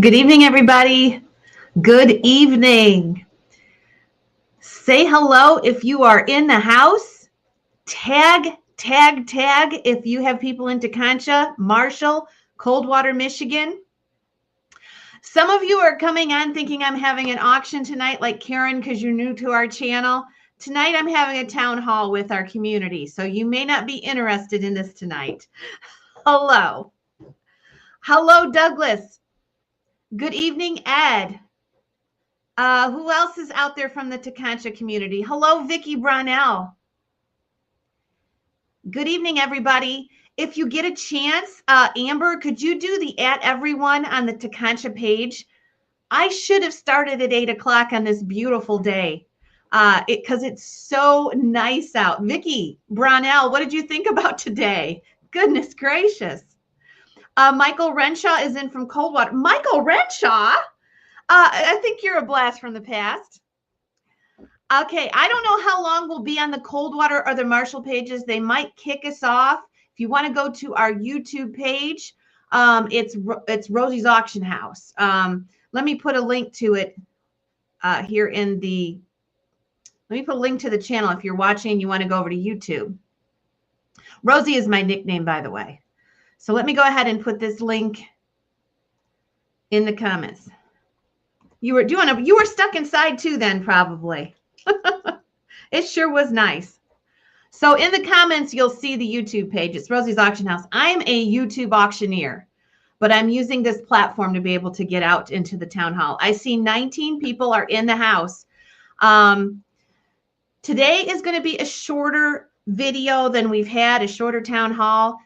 Good evening, everybody. Good evening. Say hello if you are in the house. Tag if you have people in Tekonsha, Marshall, Coldwater, Michigan. Some of you are coming on thinking I'm having an auction tonight, like Karen, because you're new to our channel. Tonight, I'm having a town hall with our community, so you may not be interested in this tonight. Hello. Hello, Douglas. Good evening, Ed. Who else is out there from the Tekonsha community? Hello, Vicki Brownell. Good evening, everybody. If you get a chance, Amber, could you do the @everyone on the Tekonsha page? I should have started at 8 o'clock on this beautiful day because it's so nice out. Vicki Brownell, what did you think about today? Goodness gracious. Michael Renshaw is in from Coldwater. Michael Renshaw? I think you're a blast from the past. Okay, I don't know how long we'll be on the Coldwater or the Marshall pages. They might kick us off. If you want to go to our YouTube page, it's Rosie's Auction House. Let me put a link to it here in the. Let me put a link to the channel if you're watching and you want to go over to YouTube. Rosie is my nickname, by the way. So let me go ahead and put this link in the comments. You were stuck inside too then, probably. It sure was nice. So in the comments, you'll see the YouTube page. It's Rosie's Auction House. I'm a YouTube auctioneer, but I'm using this platform to be able to get out into the town hall. I see 19 people are in the house. Today is going to be a shorter video than we've had, a shorter town hall.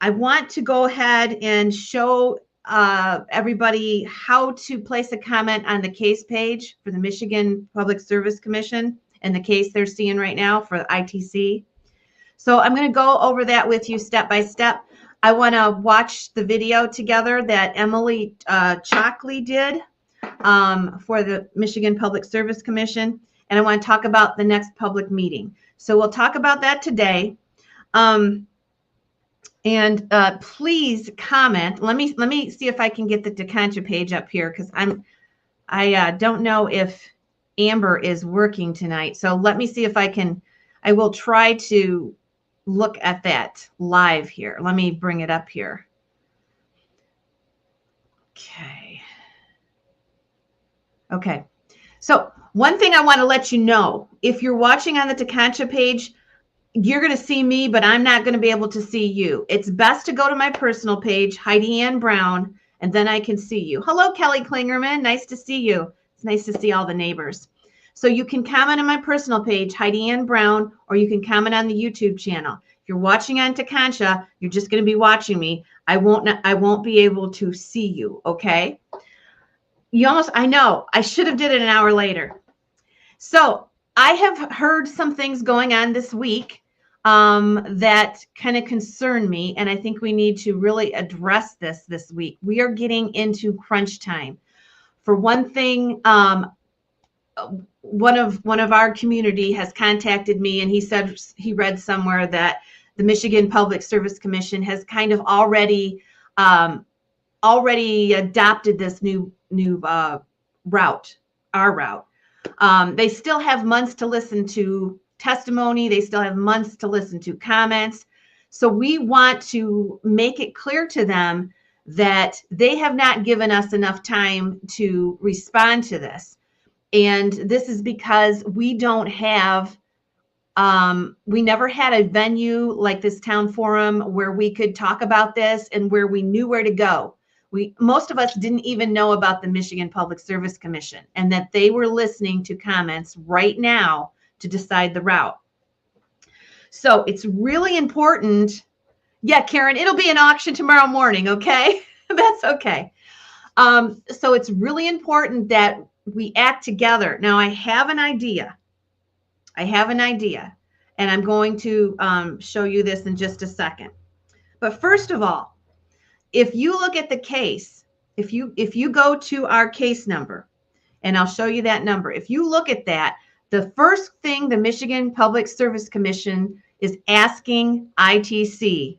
I want to go ahead and show everybody how to place a comment on the case page for the Michigan Public Service Commission and the case they're seeing right now for the ITC. So I'm going to go over that with you step by step. I want to watch the video together that Emily Chalkley did for the Michigan Public Service Commission, and I want to talk about the next public meeting. So we'll talk about that today. And please comment. Let me see if I can get the Tekonsha page up here because I don't know if Amber is working tonight. So let me see if I can. I will try to look at that live here. Let me bring it up here. Okay. So one thing I want to let you know, if you're watching on the Tekonsha page, you're going to see me, but I'm not going to be able to see you. It's best to go to my personal page, Heidi Ann Brown, and then I can see you. Hello, Kelly Klingerman. Nice to see you. It's nice to see all the neighbors. So you can comment on my personal page, Heidi Ann Brown, or you can comment on the YouTube channel. If you're watching on Tekonsha, you're just going to be watching me. I won't be able to see you, okay? I know. I should have did it an hour later. So I have heard some things going on this week that kind of concern me, and I think we need to really address this week. We are getting into crunch time. For one thing, one of our community has contacted me, and he said he read somewhere that the Michigan Public Service Commission has kind of already adopted this new route, our route. They still have months to listen to testimony. They still have months to listen to comments. So we want to make it clear to them that they have not given us enough time to respond to this. And this is because we don't have, we never had a venue like this town forum where we could talk about this and where we knew where to go. Most of us didn't even know about the Michigan Public Service Commission and that they were listening to comments right now to decide the route. So it's really important. Yeah, Karen, it'll be an auction tomorrow morning, okay? That's okay. So it's really important that we act together. Now, I have an idea. And I'm going to show you this in just a second. But first of all, if you look at the case, if you go to our case number, and I'll show you that number. If you look at that, the first thing the Michigan Public Service Commission is asking ITC,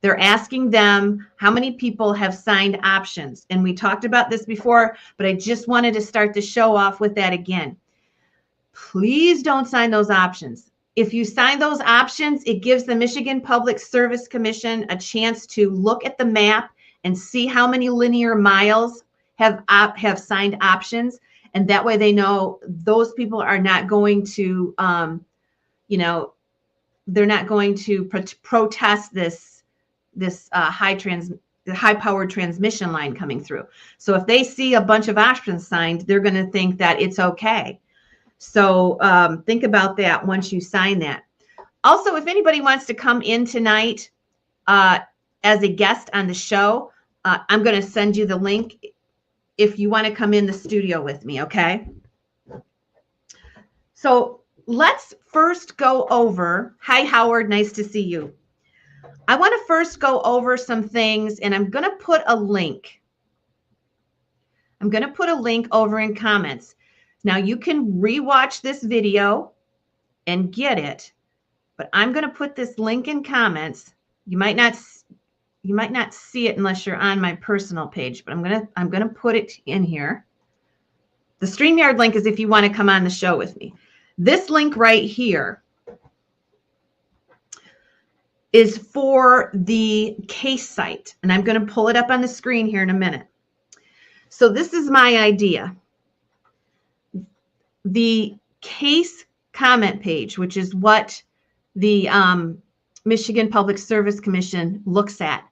They're asking them how many people have signed options. And we talked about this before, but I just wanted to start the show off with that again. Please don't sign those options. If you sign those options, it gives the Michigan Public Service Commission a chance to look at the map and see how many linear miles have signed options. And that way they know those people are not going to, they're not going to protest this high-powered transmission line coming through. So if they see a bunch of options signed, they're going to think that it's okay. So think about that once you sign that. Also, if anybody wants to come in tonight as a guest on the show, I'm going to send you the link if you want to come in the studio with me, okay? So let's first go over, hi Howard, nice to see you. I want to first go over some things, and I'm going to put a link. I'm going to put a link over in comments. Now you can rewatch this video and get it, but I'm going to put this link in comments. You might not see it unless you're on my personal page, but I'm going to put it in here. The StreamYard link is if you want to come on the show with me. This link right here is for the case site, and I'm going to pull it up on the screen here in a minute. So this is my idea. The case comment page, which is what the Michigan Public Service Commission looks at,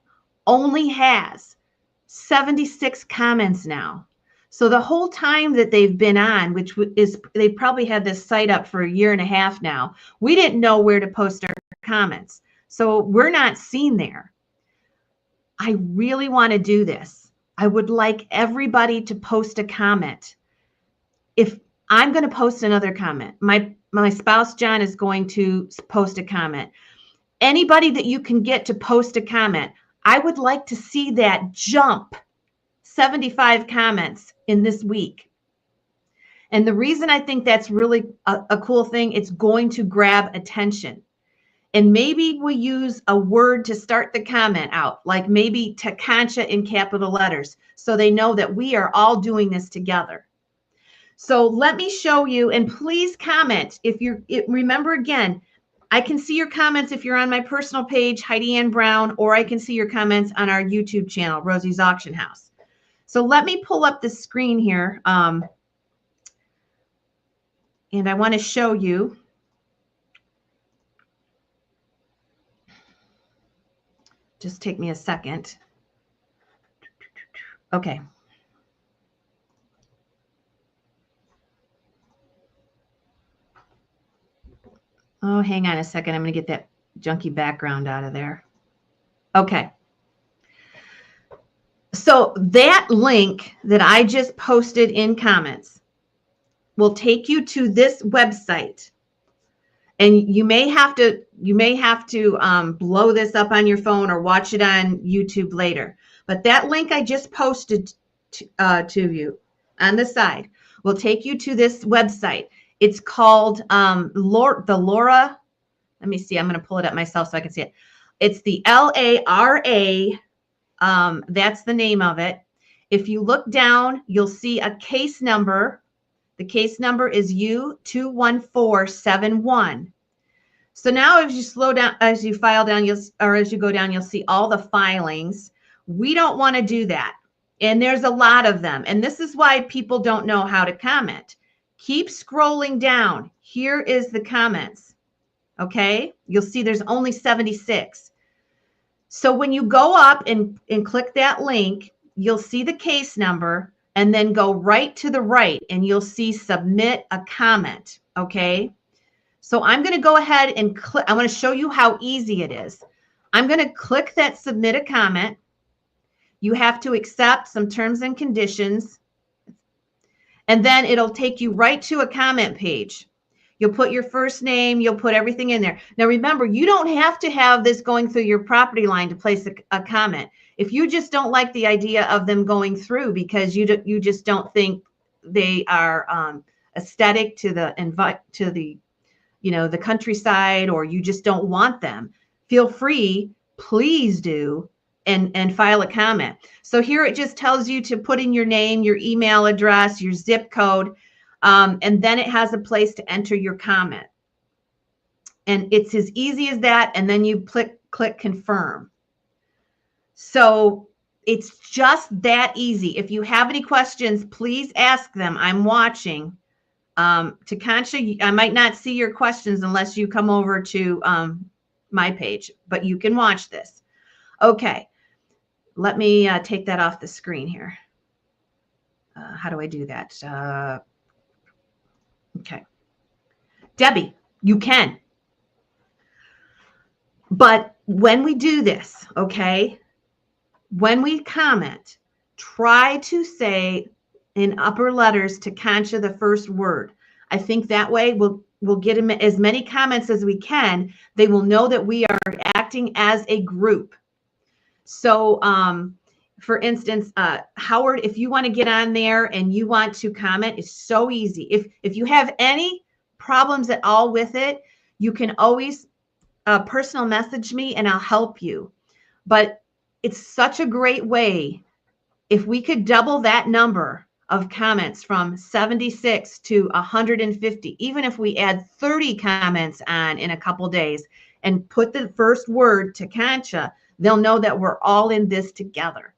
only has 76 comments now. So the whole time that they've been on, which is, they probably had this site up for 1.5 years now, we didn't know where to post our comments. So we're not seen there. I really want to do this. I would like everybody to post a comment. If I'm going to post another comment, my spouse John is going to post a comment. Anybody that you can get to post a comment, I would like to see that jump 75 comments in this week. And the reason I think that's really a cool thing, it's going to grab attention. And maybe we use a word to start the comment out, like maybe Takancha in capital letters, so they know that we are all doing this together. So let me show you, and please comment. Remember again, I can see your comments if you're on my personal page, Heidi Ann Brown, or I can see your comments on our YouTube channel, Rosie's Auction House. So let me pull up the screen here. And I want to show you. Just take me a second. Okay. Oh, hang on a second. I'm going to get that junky background out of there. Okay. So that link that I just posted in comments will take you to this website. And you may have to blow this up on your phone or watch it on YouTube later. But that link I just posted to you on the side will take you to this website. It's called the Laura. Let me see. I'm going to pull it up myself so I can see it. It's the LARA. That's the name of it. If you look down, you'll see a case number. The case number is U21471. So now as you slow down, as you file down, as you go down, you'll see all the filings. We don't want to do that. And there's a lot of them. And this is why people don't know how to comment. Keep scrolling down. Here is the comments. Okay. You'll see there's only 76. So when you go up and click that link, you'll see the case number and then go right to the right and you'll see submit a comment. Okay. So I'm going to go ahead and click. I'm going to show you how easy it is. I'm going to click that submit a comment. You have to accept some terms and conditions. And then it'll take you right to a comment page. You'll put your first name, you'll put everything in there. Now remember, you don't have to have this going through your property line to place a comment. If you just don't like the idea of them going through because you just don't think they are aesthetic to the the countryside, or you just don't want them, feel free please do and file a comment. So here it just tells you to put in your name, your email address, your zip code, and then it has a place to enter your comment. And it's as easy as that, and then you click confirm. So it's just that easy. If you have any questions, please ask them. I'm watching. Takansha, I might not see your questions unless you come over to my page, but you can watch this. Okay, let me take that off the screen here. How do I do that? Okay. Debbie, you can. But when we do this, okay, when we comment, try to say in upper letters Takansha the first word. I think that way we'll get as many comments as we can. They will know that we are acting as a group. So, for instance, Howard, if you want to get on there and you want to comment, it's so easy. If you have any problems at all with it, you can always personal message me and I'll help you. But it's such a great way. If we could double that number of comments from 76 to 150, even if we add 30 comments on in a couple days and put the first word Takansha, they'll know that we're all in this together.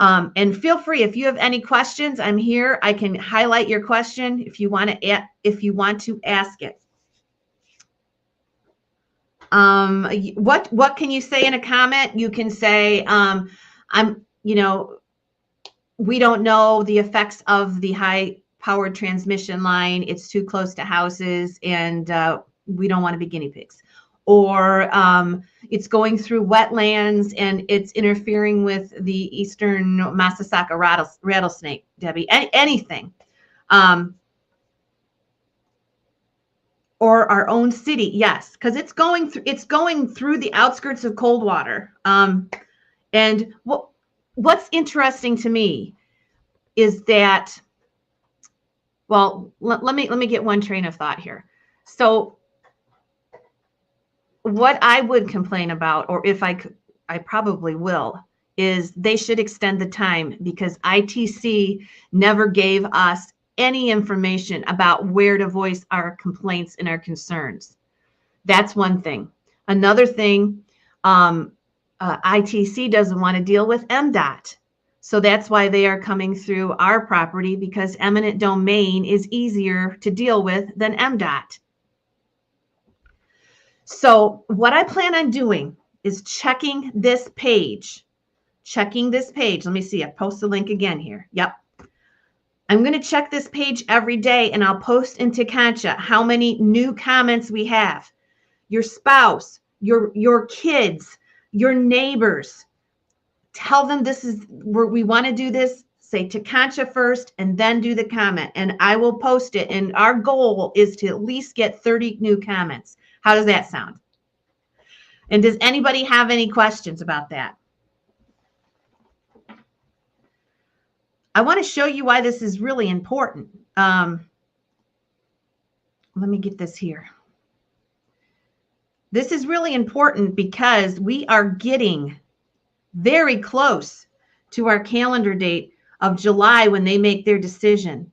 And feel free, if you have any questions, I'm here. I can highlight your question if you want to ask it. What can you say in a comment? You can say, we don't know the effects of the high powered transmission line. It's too close to houses and we don't want to be guinea pigs. Or it's going through wetlands and it's interfering with the eastern Massasauga rattlesnake, Debbie, anything. Or our own city, yes, because it's going through the outskirts of Coldwater. And what's interesting to me is that, well, let me get one train of thought here. So what I would complain about, or if I could, I probably will, is they should extend the time, because ITC never gave us any information about where to voice our complaints and our concerns. That's one thing. Another thing, ITC doesn't want to deal with MDOT. So that's why they are coming through our property, because eminent domain is easier to deal with than MDOT. So what I plan on doing is checking this page. Let me see, I post the link again here. Yep. I'm going to check this page every day and I'll post in Takansha how many new comments we have. Your spouse, your kids, your neighbors. Tell them this is where we want to do this. Say Takansha first and then do the comment, and I will post it. And our goal is to at least get 30 new comments. How does that sound? And does anybody have any questions about that? I want to show you why this is really important. Let me get this here. This is really important because we are getting very close to our calendar date of July when they make their decision.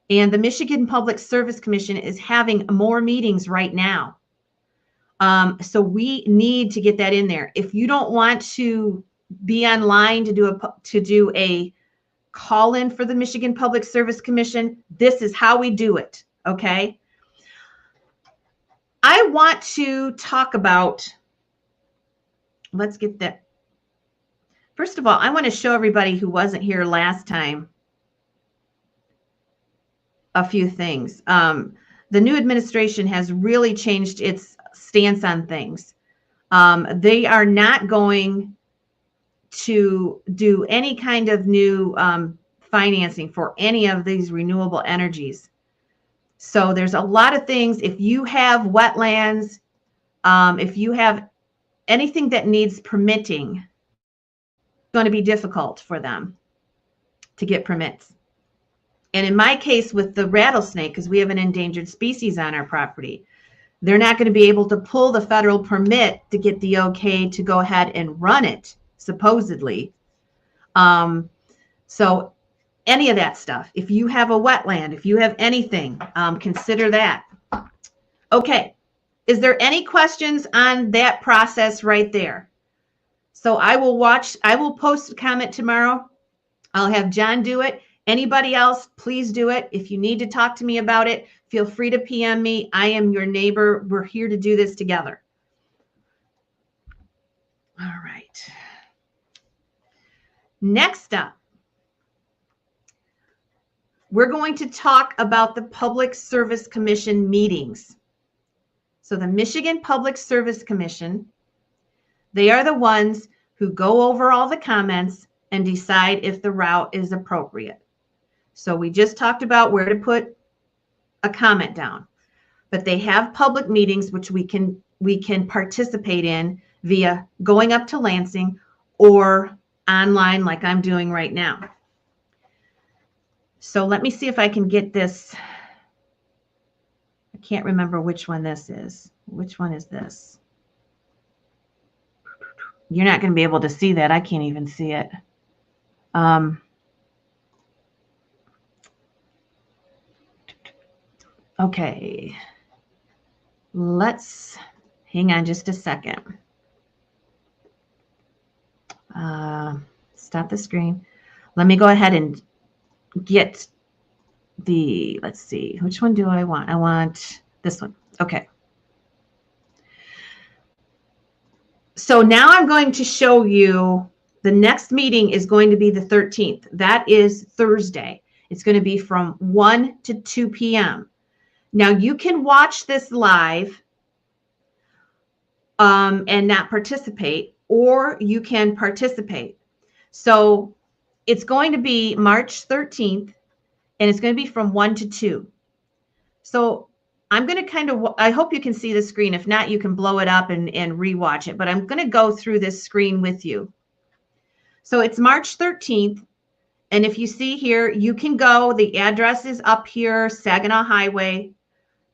And the Michigan Public Service Commission is having more meetings right now. So we need to get that in there. If you don't want to be online to do a call in for the Michigan Public Service Commission, this is how we do it. Okay. I want to talk about, let's get that. First of all, I want to show everybody who wasn't here last time a few things. The new administration has really changed its stance on things. They are not going to do any kind of new financing for any of these renewable energies. So there's a lot of things. If you have wetlands, if you have anything that needs permitting, it's going to be difficult for them to get permits. And in my case with the rattlesnake, because we have an endangered species on our property, They're not going to be able to pull the federal permit to get the okay to go ahead and run it, supposedly. So any of that stuff, if you have a wetland, if you have anything, consider that. Okay. Is there any questions on that process right there? So I will post a comment tomorrow. I'll have John do it. Anybody else, please do it. If you need to talk to me about it, feel free to PM me. I am your neighbor. We're here to do this together. All right. Next up, we're going to talk about the Public Service Commission meetings. So the Michigan Public Service Commission, they are the ones who go over all the comments and decide if the route is appropriate. So we just talked about where to put a comment down, but they have public meetings which we can participate in via going up to Lansing or online like I'm doing right now. So let me see if I can get this. I can't remember which one this is. Which one is this? You're not going to be able to see that. I can't even see it. Okay. Let's hang on just a second. Stop the screen. Let me go ahead and get the, let's see, which one do I want? I want this one. Okay. So now I'm going to show you the next meeting is going to be the 13th. That is Thursday. It's going to be from 1 to 2 p.m. Now you can watch this live and not participate, or you can participate. So it's going to be March 13th, and it's going to be from 1 to 2. So I'm going to kind of, I hope you can see the screen. If not, you can blow it up and rewatch it. But I'm going to go through this screen with you. So it's March 13th. And if you see here, you can go. The address is up here, Saginaw Highway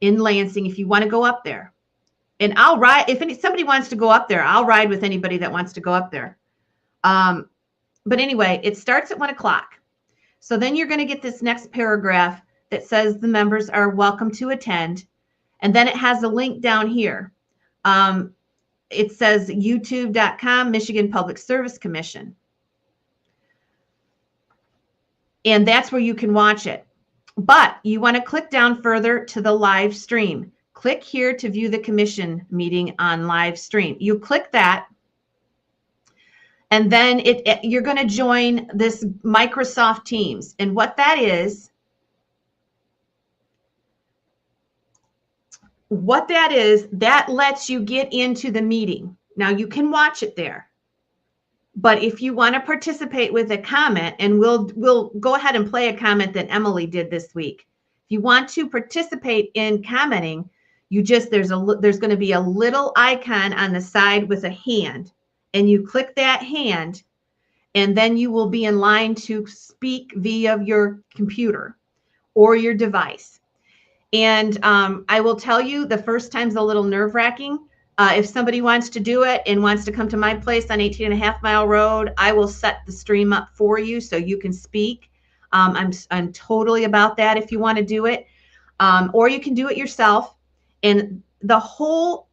in Lansing, if you want to go up there. And I'll ride, if somebody wants to go up there, I'll ride with anybody that wants to go up there. But anyway, it starts at 1 o'clock. So then you're going to get this next paragraph that says the members are welcome to attend. And then it has a link down here. It says youtube.com, Michigan Public Service Commission. And that's where you can watch it. But you want to click down further to the live stream. Click here to view the commission meeting on live stream. You click that. And then you're going to join this Microsoft Teams. And what that is, that lets you get into the meeting. Now you can watch it there. But if you want to participate with a comment, and we'll go ahead and play a comment that Emily did this week. If you want to participate in commenting, you just, there's going to be a little icon on the side with a hand, and you click that hand, and then you will be in line to speak via your computer or your device. And I will tell you, the first time's a little nerve-wracking. If somebody wants to do it and wants to come to my place on 18.5 Mile Road, I will set the stream up for you so you can speak. I'm totally about that if you want to do it. Or you can do it yourself. And the whole,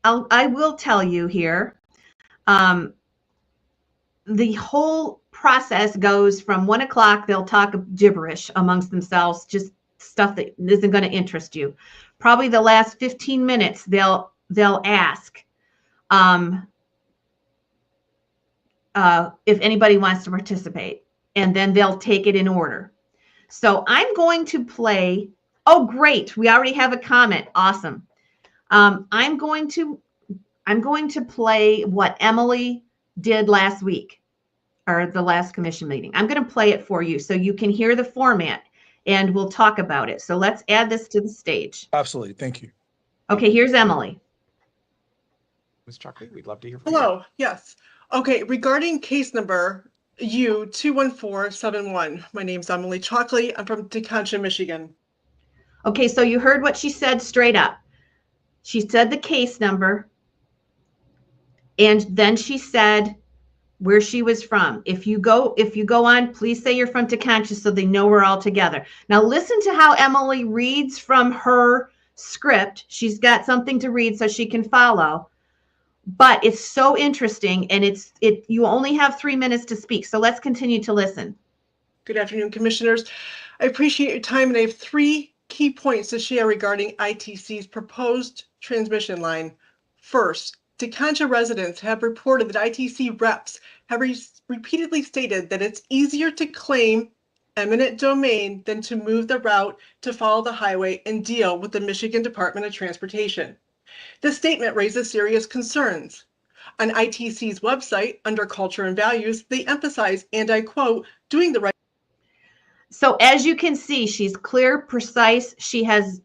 I will tell you here, the whole process goes from 1 o'clock, they'll talk gibberish amongst themselves, just stuff that isn't going to interest you. Probably the last 15 minutes, they'll ask if anybody wants to participate, and then they'll take it in order. So I'm going to play. Oh, great. We already have a comment. Awesome. I'm going to play what Emily did last week, or the last commission meeting. I'm going to play it for you so you can hear the format, and we'll talk about it. So let's add this to the stage. Absolutely. Thank you. Okay, here's Emily. Ms. Chalkley, we'd love to hear from you. Hello, yes. Okay, regarding case number U21471, my name's Emily Chalkley. I'm from Teconcha, Michigan. Okay, so you heard what she said straight up. She said the case number, and then she said where she was from. If you go on, please say you're from Teconcha so they know we're all together. Now listen to how Emily reads from her script. She's got something to read so she can follow. But it's so interesting, and you only have 3 minutes to speak. So let's continue to listen. Good afternoon, commissioners. I appreciate your time, and I have 3 key points to share regarding ITC's proposed transmission line. First, Teconcha residents have reported that ITC reps have repeatedly stated that it's easier to claim eminent domain than to move the route to follow the highway and deal with the Michigan Department of Transportation. This statement raises serious concerns. On ITC's website, under Culture and Values, they emphasize, and I quote, doing the right. So as you can see, she's clear, precise. She has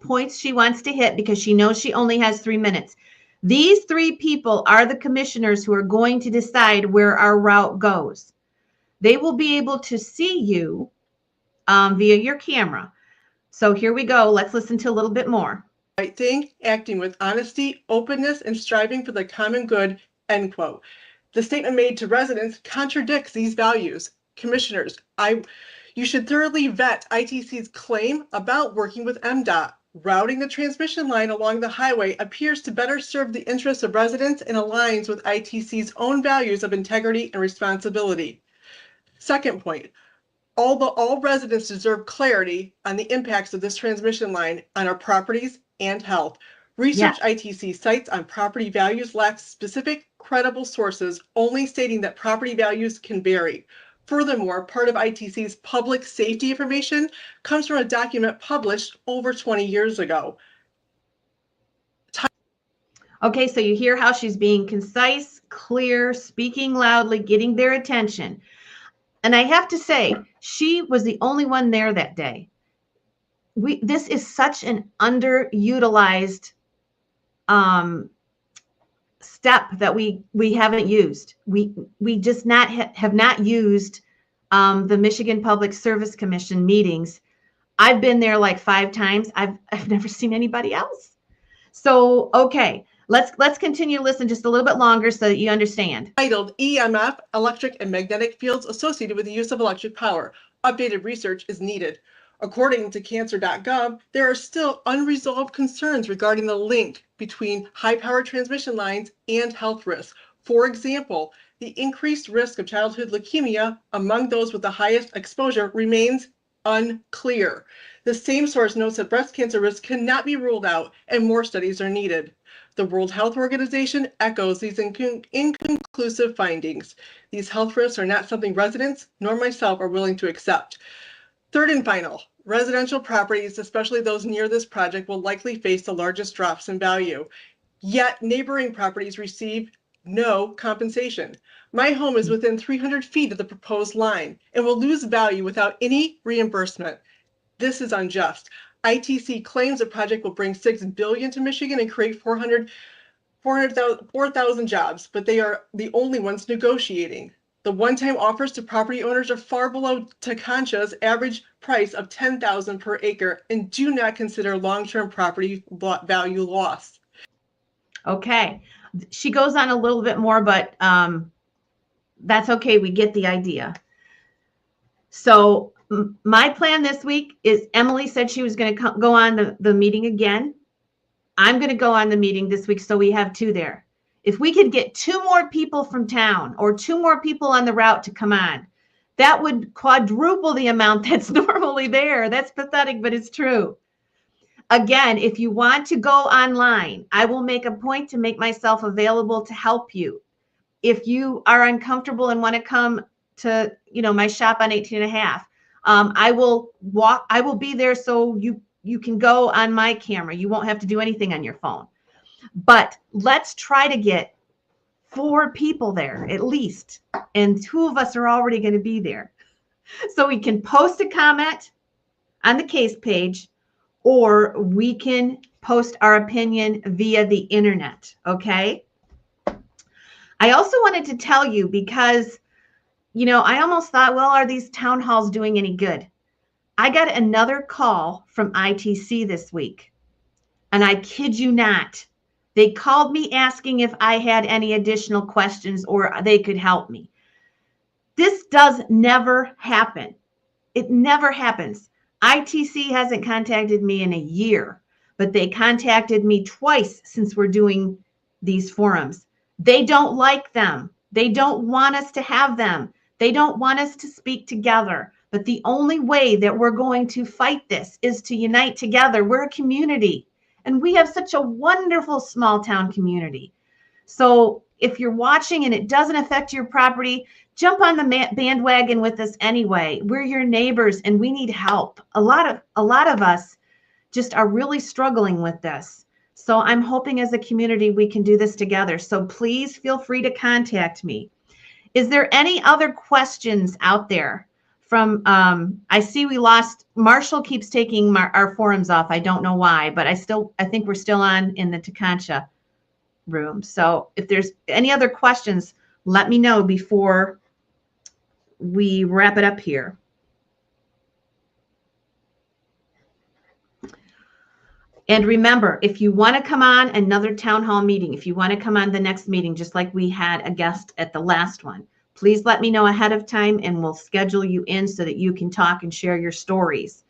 points she wants to hit because she knows she only has 3 minutes. These 3 people are the commissioners who are going to decide where our route goes. They will be able to see you via your camera. So here we go. Let's listen to a little bit more. Right thing, acting with honesty, openness, and striving for the common good, end quote. The statement made to residents contradicts these values. Commissioners, you should thoroughly vet ITC's claim about working with MDOT. Routing the transmission line along the highway appears to better serve the interests of residents and aligns with ITC's own values of integrity and responsibility. Second point, although all residents deserve clarity on the impacts of this transmission line on our properties and health, research ITC cites on property values lacks specific, credible sources, only stating that property values can vary. Furthermore, part of ITC's public safety information comes from a document published over 20 years ago. Okay, so you hear how she's being concise, clear, speaking loudly, getting their attention. And I have to say, she was the only one there that day. This is such an underutilized step that we haven't used. We just have not used the Michigan Public Service Commission meetings. I've been there like 5 times. I've never seen anybody else. So okay, let's continue to listen just a little bit longer so that you understand. Titled EMF, Electric and Magnetic Fields Associated with the Use of Electric Power. Updated research is needed. According to cancer.gov, there are still unresolved concerns regarding the link between high-power transmission lines and health risks. For example, the increased risk of childhood leukemia among those with the highest exposure remains unclear. The same source notes that breast cancer risk cannot be ruled out and more studies are needed. The World Health Organization echoes these inconclusive findings. These health risks are not something residents nor myself are willing to accept. Third and final, residential properties, especially those near this project, will likely face the largest drops in value. Yet neighboring properties receive no compensation. My home is within 300 feet of the proposed line and will lose value without any reimbursement. This is unjust. ITC claims the project will bring $6 billion to Michigan and create 4,000 jobs, but they are the only ones negotiating. The one-time offers to property owners are far below Teconcha's average price of $10,000 per acre and do not consider long-term property value loss. Okay, she goes on a little bit more, but that's okay. We get the idea. So my plan this week is Emily said she was going to go on the meeting again. I'm going to go on the meeting this week, so we have 2 there. If we could get 2 more people from town or 2 more people on the route to come on, that would quadruple the amount that's normally there. That's pathetic, but it's true. Again, if you want to go online, I will make a point to make myself available to help you. If you are uncomfortable and want to come to, my shop on 18 and a half, I will be there so you can go on my camera. You won't have to do anything on your phone. But let's try to get 4 people there at least. And 2 of us are already going to be there. So we can post a comment on the case page, or we can post our opinion via the internet. Okay. I also wanted to tell you because, I almost thought, well, are these town halls doing any good? I got another call from ITC this week. And I kid you not, they called me asking if I had any additional questions or they could help me. This does never happen. It never happens. ITC hasn't contacted me in a year, but they contacted me twice since we're doing these forums. They don't like them. They don't want us to have them. They don't want us to speak together. But the only way that we're going to fight this is to unite together. We're a community, and we have such a wonderful small town community. So if you're watching and it doesn't affect your property, jump on the bandwagon with us anyway. We're your neighbors and we need help. A lot of us just are really struggling with this. So I'm hoping as a community we can do this together. So please feel free to contact me. Is there any other questions out there from, I see we lost, Marshall keeps taking our forums off. I don't know why, but I think we're still on in the Takancha room. So if there's any other questions, let me know before we wrap it up here. And remember, if you want to come on another town hall meeting, if you want to come on the next meeting, just like we had a guest at the last one, please let me know ahead of time and we'll schedule you in so that you can talk and share your stories.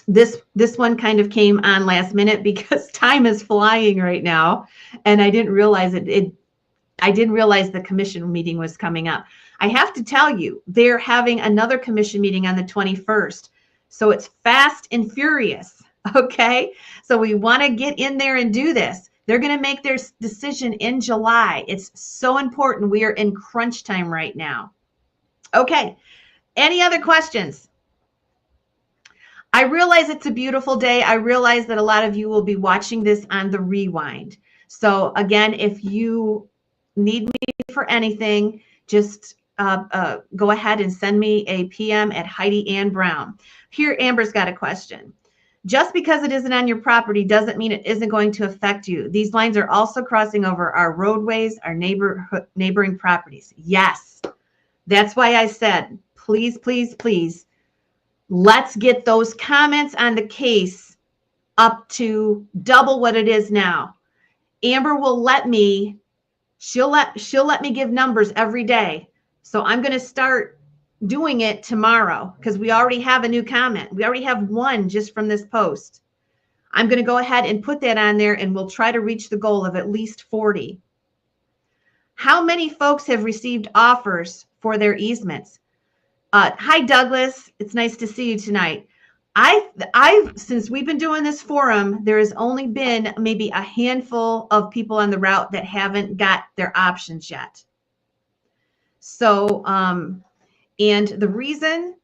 This one kind of came on last minute because time is flying right now, and I didn't realize I didn't realize the commission meeting was coming up. I have to tell you, they're having another commission meeting on the 21st, so it's fast and furious. Okay, so we want to get in there and do this. They're going to make their decision in July. It's so important. We are in crunch time right now. Okay, any other questions? I realize it's a beautiful day. I realize that a lot of you will be watching this on the rewind. So again, if you need me for anything, just go ahead and send me a PM at Heidi Ann Brown. Here, Amber's got a question. Just because it isn't on your property doesn't mean it isn't going to affect you. These lines are also crossing over our roadways, our neighboring properties. Yes, that's why I said, please, please, please, let's get those comments on the case up to double what it is now. Amber will let me, she'll let me give numbers every day. So I'm going to start doing it tomorrow because we already have a new comment. We already have one just from this post. I'm going to go ahead and put that on there and we'll try to reach the goal of at least 40. How many folks have received offers for their easements? Hi, Douglas. It's nice to see you tonight. Since we've been doing this forum, there has only been maybe a handful of people on the route that haven't got their options yet. So, and the reason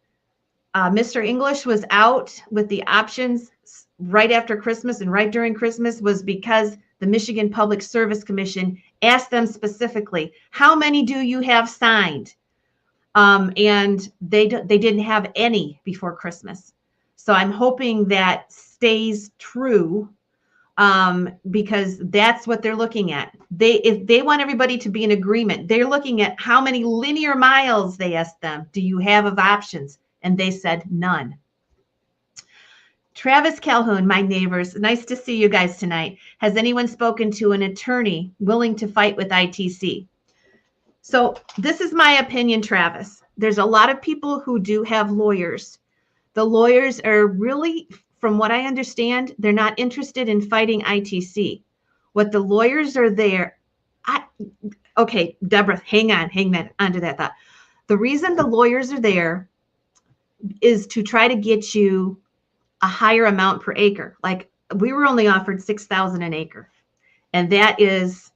Mr. English was out with the options right after Christmas and right during Christmas was because the Michigan Public Service Commission asked them specifically, how many do you have signed? And they didn't have any before Christmas. So I'm hoping that stays true because that's what they're looking at. If they want everybody to be in agreement, they're looking at how many linear miles, they asked them, do you have of options? And they said none. Travis Calhoun, my neighbors, nice to see you guys tonight. Has anyone spoken to an attorney willing to fight with ITC? So this is my opinion, Travis. There's a lot of people who do have lawyers. The lawyers are really, from what I understand, they're not interested in fighting ITC. What the lawyers are there, okay, Deborah, hang on to that thought. The reason the lawyers are there is to try to get you a higher amount per acre. Like we were only offered $6,000 an acre. And that is,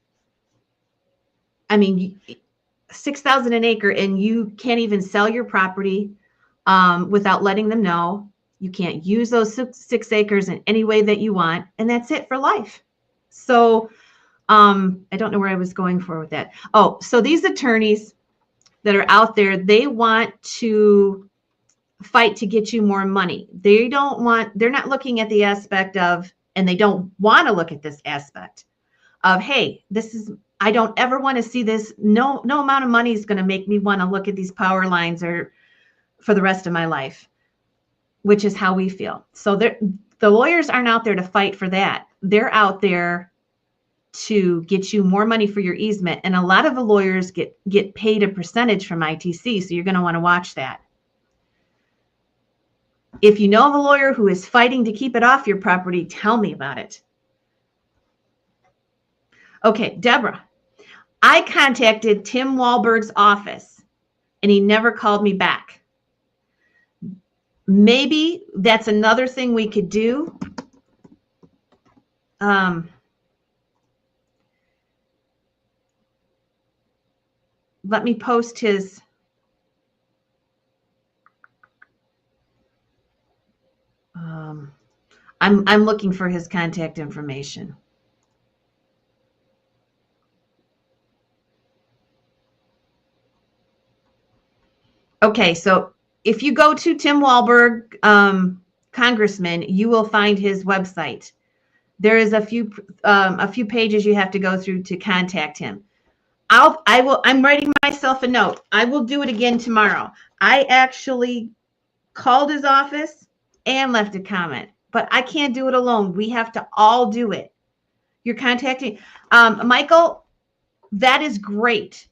I mean, $6,000 an acre and you can't even sell your property without letting them know. You can't use those 6 acres in any way that you want. And that's it for life. So I don't know where I was going for with that. Oh, so these attorneys that are out there, they want to fight to get you more money. They're not looking at the aspect of, and they don't want to look at this aspect of, hey, I don't ever want to see this. No amount of money is going to make me want to look at these power lines or for the rest of my life, which is how we feel. So The lawyers aren't out there to fight for that. They're out there to get you more money for your easement. And a lot of the lawyers get paid a percentage from ITC, so you're going to want to watch that. If you know of a lawyer who is fighting to keep it off your property, tell me about it. Okay, Deborah, I contacted Tim Wahlberg's office and he never called me back. Maybe that's another thing we could do. Let me post his. I'm looking for his contact information. Okay, so if you go to Tim Wahlberg, Congressman, you will find his website. There is a few pages you have to go through to contact him. I'm writing myself a note. I will do it again tomorrow. I actually called his office and left a comment, but I can't do it alone. We have to all do it. You're contacting Michael. That is great.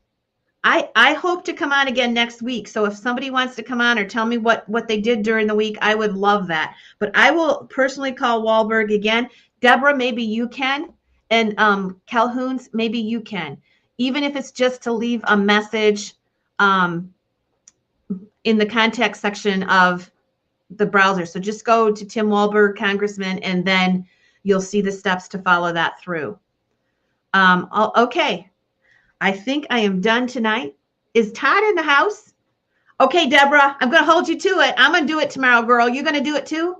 I hope to come on again next week. So if somebody wants to come on or tell me what they did during the week, I would love that. But I will personally call Wahlberg again. Deborah, maybe you can. And Calhoun's, maybe you can. Even if it's just to leave a message in the contact section of the browser. So just go to Tim Wahlberg, Congressman, and then you'll see the steps to follow that through. Okay. I think I am done tonight. Is Todd in the house? Okay, Deborah, I'm going to hold you to it. I'm going to do it tomorrow, girl. You going to do it too?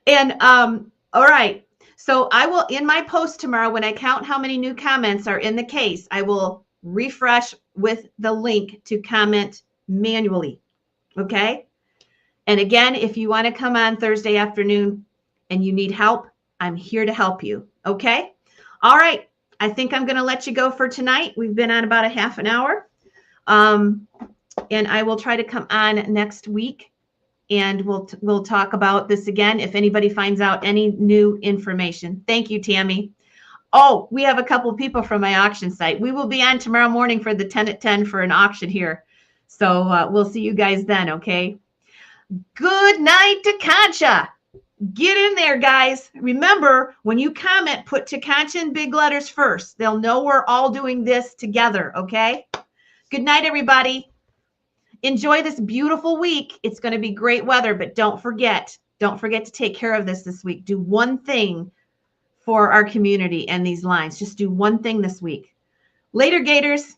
And all right. So I will, in my post tomorrow, when I count how many new comments are in the case, I will refresh with the link to comment manually. Okay. And again, if you want to come on Thursday afternoon and you need help, I'm here to help you. Okay. All right. I think I'm going to let you go for tonight. We've been on about a half an hour. And I will try to come on next week and we'll talk about this again if anybody finds out any new information. Thank you, Tammy. Oh, we have a couple of people from my auction site. We will be on tomorrow morning for the 10 at 10 for an auction here. So we'll see you guys then, okay? Good night to Concha. Get in there, guys. Remember, when you comment, put Takancha in big letters first. They'll know we're all doing this together, okay? Good night, everybody. Enjoy this beautiful week. It's going to be great weather, but don't forget to take care of this week. Do one thing for our community and these lines. Just do one thing this week. Later, Gators.